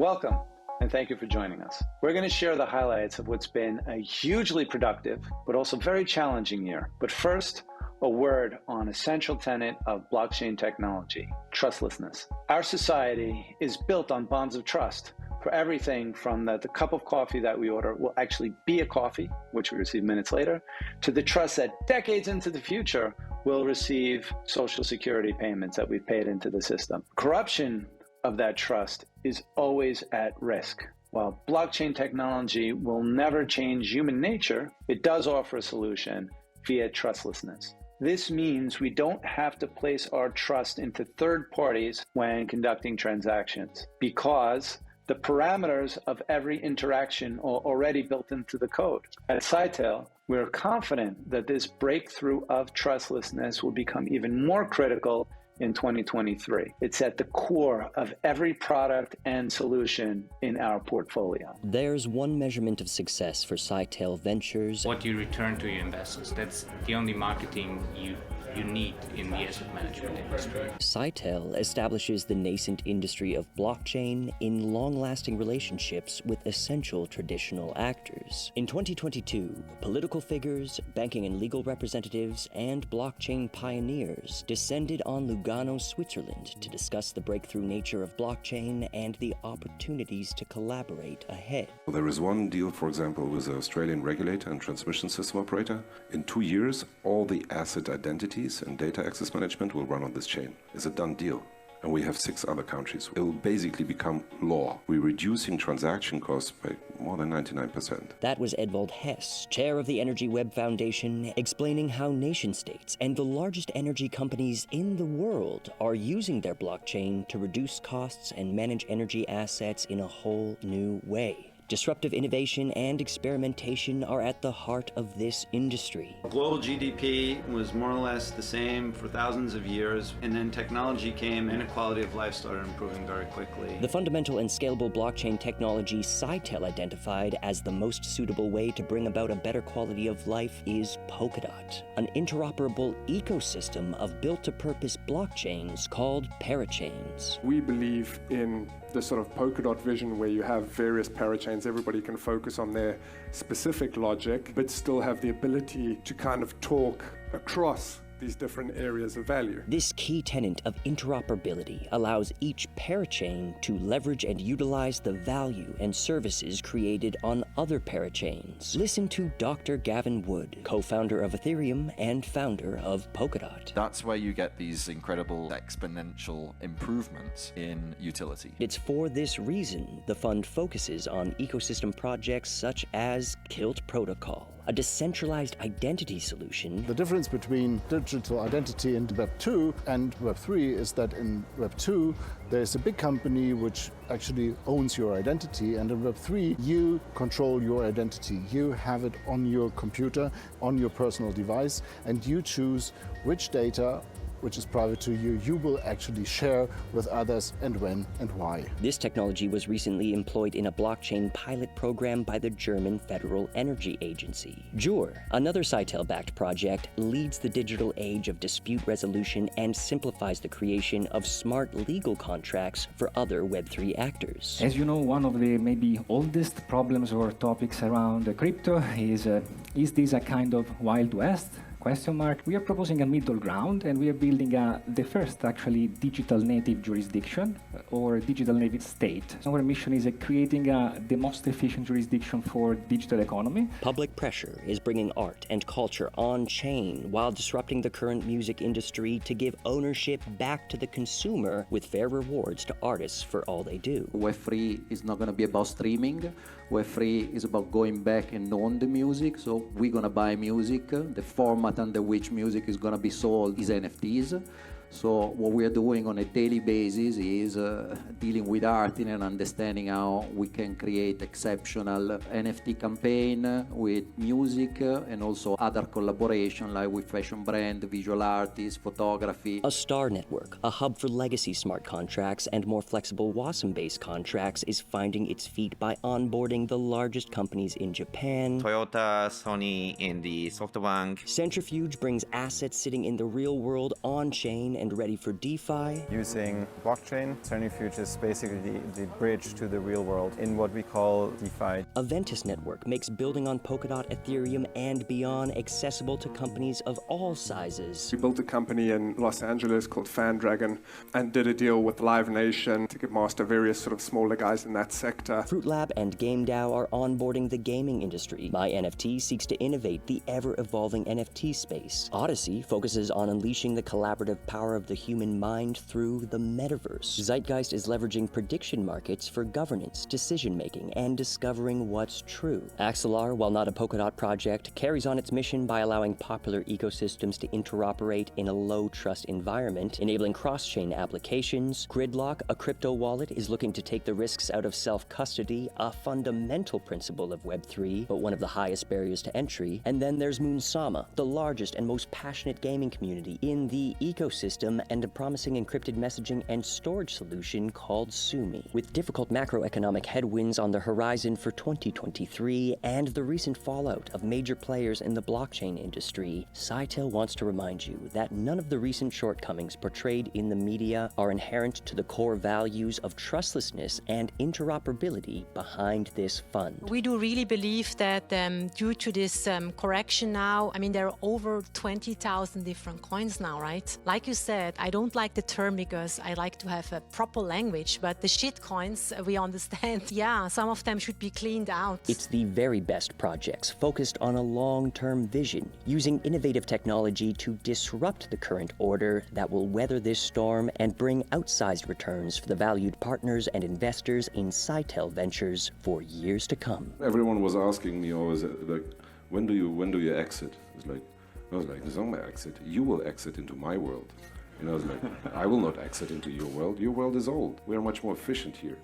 Welcome, and thank you for joining us. We're going to share the highlights of what's been a hugely productive, but also very challenging year. But first, a word on a central tenet of blockchain technology, trustlessness. Our society is built on bonds of trust. For everything from the cup of coffee that we order will actually be a coffee, which we receive minutes later, to the trust that decades into the future we'll receive Social Security payments that we've paid into the system. Corruption of that trust is always at risk. While blockchain technology will never change human nature, it does offer a solution via trustlessness. This means we don't have to place our trust into third parties when conducting transactions because the parameters of every interaction are already built into the code. At Scytale, we're confident that this breakthrough of trustlessness will become even more critical in 2023. It's at the core of every product and solution in our portfolio. There's one measurement of success for Scytale Ventures. What you return to your investors, that's the only marketing you need in the asset management industry. Scytale establishes the nascent industry of blockchain in long-lasting relationships with essential traditional actors. In 2022, political figures, banking and legal representatives, and blockchain pioneers descended on Lugano, Switzerland to discuss the breakthrough nature of blockchain and the opportunities to collaborate ahead. There is one deal, for example, with an Australian regulator and transmission system operator. In 2 years, all the asset identities and data access management will run on this chain. It's a done deal. And we have 6 other countries. It will basically become law. We're reducing transaction costs by more than 99%. That was Edvald Hesse, chair of the Energy Web Foundation, explaining how nation-states and the largest energy companies in the world are using their blockchain to reduce costs and manage energy assets in a whole new way. Disruptive innovation and experimentation are at the heart of this industry. Global GDP was more or less the same for thousands of years, and then technology came and the quality of life started improving very quickly. The fundamental and scalable blockchain technology Scytale identified as the most suitable way to bring about a better quality of life is Polkadot, an interoperable ecosystem of built-to-purpose blockchains called parachains. We believe in the sort of Polkadot vision where you have various parachains, everybody can focus on their specific logic, but still have the ability to kind of talk across these different areas of value. This key tenet of interoperability allows each parachain to leverage and utilize the value and services created on other parachains. Listen to Dr. Gavin Wood, co-founder of Ethereum and founder of Polkadot. That's where you get these incredible exponential improvements in utility. It's for this reason the fund focuses on ecosystem projects such as Kilt Protocol, a decentralized identity solution. The difference between digital identity in Web 2 and Web 3 is that in Web 2, there's a big company which actually owns your identity, and in Web 3, you control your identity. You have it on your computer, on your personal device, and you choose which data which is private to you, you will actually share with others, and when and why. This technology was recently employed in a blockchain pilot program by the German Federal Energy Agency. JUR, another Scytale-backed project, leads the digital age of dispute resolution and simplifies the creation of smart legal contracts for other Web3 actors. As you know, one of the maybe oldest problems or topics around crypto is this a kind of Wild West? We are proposing a middle ground, and we are building the first actually digital native jurisdiction or digital native state. Our mission is creating the most efficient jurisdiction for digital economy. Public pressure is bringing art and culture on-chain while disrupting the current music industry to give ownership back to the consumer with fair rewards to artists for all they do. Web3 is not going to be about streaming. Web3 is about going back and own the music. So we're going to buy music. The format under which music is going to be sold is NFTs. So what we are doing on a daily basis is dealing with art and understanding how we can create exceptional NFT campaign with music and also other collaboration like with fashion brand, visual artists, photography. A star network, a hub for legacy smart contracts and more flexible WASM-based contracts, is finding its feet by onboarding the largest companies in Japan. Toyota, Sony, and the SoftBank. Centrifuge brings assets sitting in the real world on-chain and ready for DeFi. Using blockchain, Centrifuge is basically the bridge to the real world in what we call DeFi. Aventus Network makes building on Polkadot, Ethereum, and beyond accessible to companies of all sizes. We built a company in Los Angeles called FanDragon and did a deal with Live Nation, Ticketmaster, various sort of smaller guys in that sector. Fruit Lab and GameDAO are onboarding the gaming industry. MyNFT seeks to innovate the ever-evolving NFT space. Odyssey focuses on unleashing the collaborative power of the human mind through the Metaverse. Zeitgeist is leveraging prediction markets for governance, decision-making, and discovering what's true. Axelar, while not a Polkadot project, carries on its mission by allowing popular ecosystems to interoperate in a low-trust environment, enabling cross-chain applications. Gridlock, a crypto wallet, is looking to take the risks out of self-custody, a fundamental principle of Web3, but one of the highest barriers to entry. And then there's Moonsama, the largest and most passionate gaming community in the ecosystem, and a promising encrypted messaging and storage solution called Sumi. With difficult macroeconomic headwinds on the horizon for 2023 and the recent fallout of major players in the blockchain industry, Scytale wants to remind you that none of the recent shortcomings portrayed in the media are inherent to the core values of trustlessness and interoperability behind this fund. We do really believe that due to this correction now, I mean, there are over 20,000 different coins now, right? Like you said, I don't like the term because I like to have a proper language, but the shit coins, we understand, yeah, some of them should be cleaned out. It's the very best projects focused on a long-term vision, using innovative technology to disrupt the current order that will weather this storm and bring outsized returns for the valued partners and investors in Scytale Ventures for years to come. Everyone was asking me always, like, when do you exit? I was like, there's no exit. You will exit into my world. And I was like, I will not exit into your world. Your world is old. We are much more efficient here.